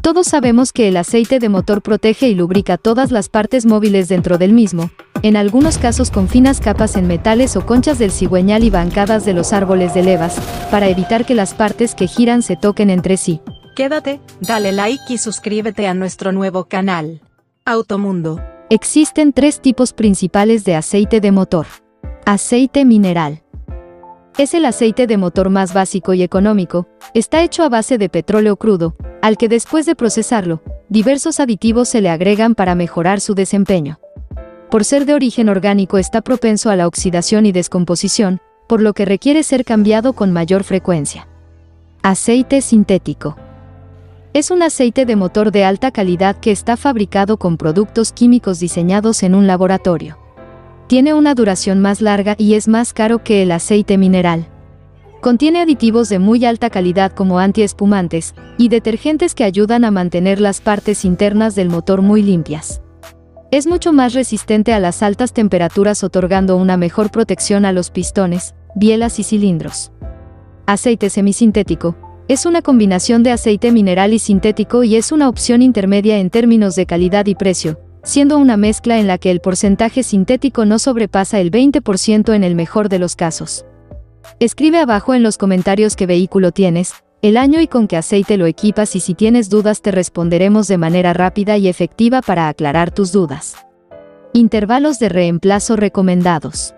Todos sabemos que el aceite de motor protege y lubrica todas las partes móviles dentro del mismo, en algunos casos con finas capas en metales o conchas del cigüeñal y bancadas de los árboles de levas, para evitar que las partes que giran se toquen entre sí. Quédate, dale like y suscríbete a nuestro nuevo canal, Automundo. Existen 3 tipos principales de aceite de motor. Aceite mineral. Es el aceite de motor más básico y económico, está hecho a base de petróleo crudo, al que después de procesarlo, diversos aditivos se le agregan para mejorar su desempeño. Por ser de origen orgánico está propenso a la oxidación y descomposición, por lo que requiere ser cambiado con mayor frecuencia. Aceite sintético. Es un aceite de motor de alta calidad que está fabricado con productos químicos diseñados en un laboratorio. Tiene una duración más larga y es más caro que el aceite mineral. Contiene aditivos de muy alta calidad como antiespumantes y detergentes que ayudan a mantener las partes internas del motor muy limpias. Es mucho más resistente a las altas temperaturas, otorgando una mejor protección a los pistones, bielas y cilindros. Aceite semisintético. Es una combinación de aceite mineral y sintético y es una opción intermedia en términos de calidad y precio, siendo una mezcla en la que el porcentaje sintético no sobrepasa el 20% en el mejor de los casos. Escribe abajo en los comentarios qué vehículo tienes, el año y con qué aceite lo equipas, y si tienes dudas te responderemos de manera rápida y efectiva para aclarar tus dudas. Intervalos de reemplazo recomendados.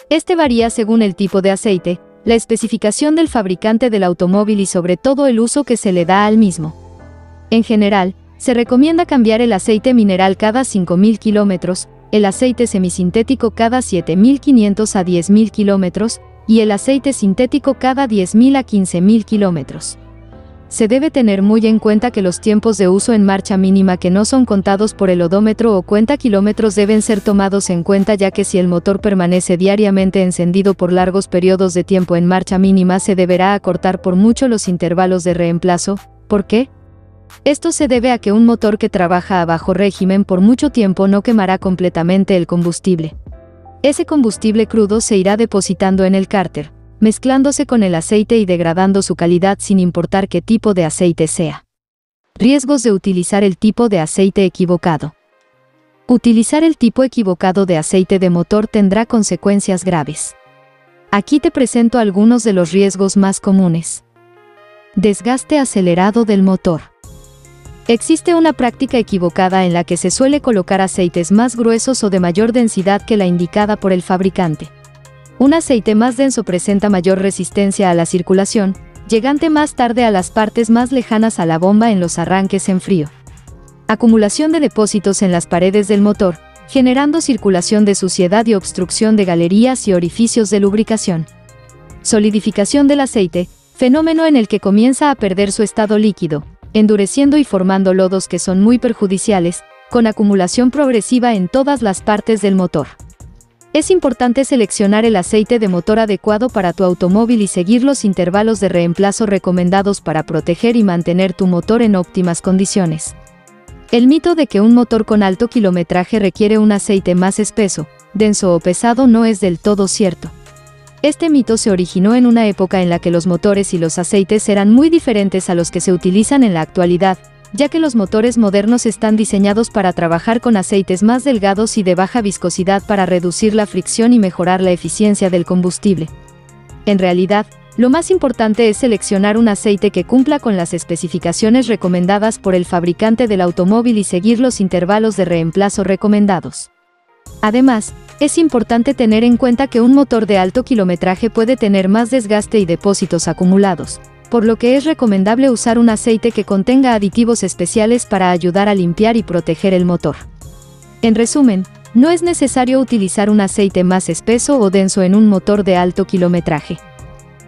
Este varía según el tipo de aceite, la especificación del fabricante del automóvil y sobre todo el uso que se le da al mismo. En general, se recomienda cambiar el aceite mineral cada 5.000 kilómetros, el aceite semisintético cada 7.500 a 10.000 kilómetros, y el aceite sintético cada 10.000 a 15.000 kilómetros. Se debe tener muy en cuenta que los tiempos de uso en marcha mínima que no son contados por el odómetro o cuenta kilómetros deben ser tomados en cuenta, ya que si el motor permanece diariamente encendido por largos periodos de tiempo en marcha mínima se deberá acortar por mucho los intervalos de reemplazo. ¿Por qué? Esto se debe a que un motor que trabaja a bajo régimen por mucho tiempo no quemará completamente el combustible. Ese combustible crudo se irá depositando en el cárter, mezclándose con el aceite y degradando su calidad sin importar qué tipo de aceite sea. Riesgos de utilizar el tipo de aceite equivocado. Utilizar el tipo equivocado de aceite de motor tendrá consecuencias graves. Aquí te presento algunos de los riesgos más comunes. Desgaste acelerado del motor. Existe una práctica equivocada en la que se suele colocar aceites más gruesos o de mayor densidad que la indicada por el fabricante. Un aceite más denso presenta mayor resistencia a la circulación, llegando más tarde a las partes más lejanas a la bomba en los arranques en frío. Acumulación de depósitos en las paredes del motor, generando circulación de suciedad y obstrucción de galerías y orificios de lubricación. Solidificación del aceite, fenómeno en el que comienza a perder su estado líquido, endureciendo y formando lodos que son muy perjudiciales, con acumulación progresiva en todas las partes del motor. Es importante seleccionar el aceite de motor adecuado para tu automóvil y seguir los intervalos de reemplazo recomendados para proteger y mantener tu motor en óptimas condiciones. El mito de que un motor con alto kilometraje requiere un aceite más espeso, denso o pesado no es del todo cierto. Este mito se originó en una época en la que los motores y los aceites eran muy diferentes a los que se utilizan en la actualidad, ya que los motores modernos están diseñados para trabajar con aceites más delgados y de baja viscosidad para reducir la fricción y mejorar la eficiencia del combustible. En realidad, lo más importante es seleccionar un aceite que cumpla con las especificaciones recomendadas por el fabricante del automóvil y seguir los intervalos de reemplazo recomendados. Además, es importante tener en cuenta que un motor de alto kilometraje puede tener más desgaste y depósitos acumulados, por lo que es recomendable usar un aceite que contenga aditivos especiales para ayudar a limpiar y proteger el motor. En resumen, no es necesario utilizar un aceite más espeso o denso en un motor de alto kilometraje.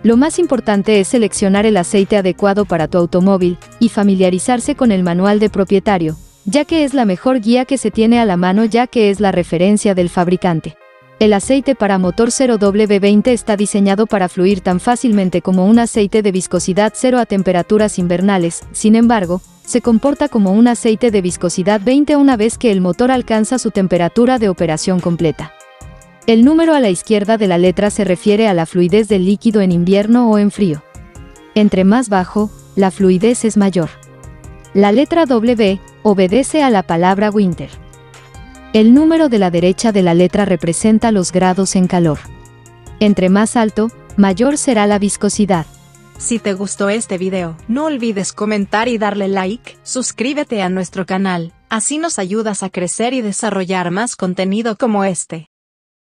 Lo más importante es seleccionar el aceite adecuado para tu automóvil y familiarizarse con el manual de propietario, ya que es la mejor guía que se tiene a la mano, ya que es la referencia del fabricante. El aceite para motor 0W20 está diseñado para fluir tan fácilmente como un aceite de viscosidad 0 a temperaturas invernales, sin embargo, se comporta como un aceite de viscosidad 20 una vez que el motor alcanza su temperatura de operación completa. El número a la izquierda de la letra se refiere a la fluidez del líquido en invierno o en frío. Entre más bajo, la fluidez es mayor. La letra W obedece a la palabra winter. El número de la derecha de la letra representa los grados en calor. Entre más alto, mayor será la viscosidad. Si te gustó este video, no olvides comentar y darle like, suscríbete a nuestro canal, así nos ayudas a crecer y desarrollar más contenido como este.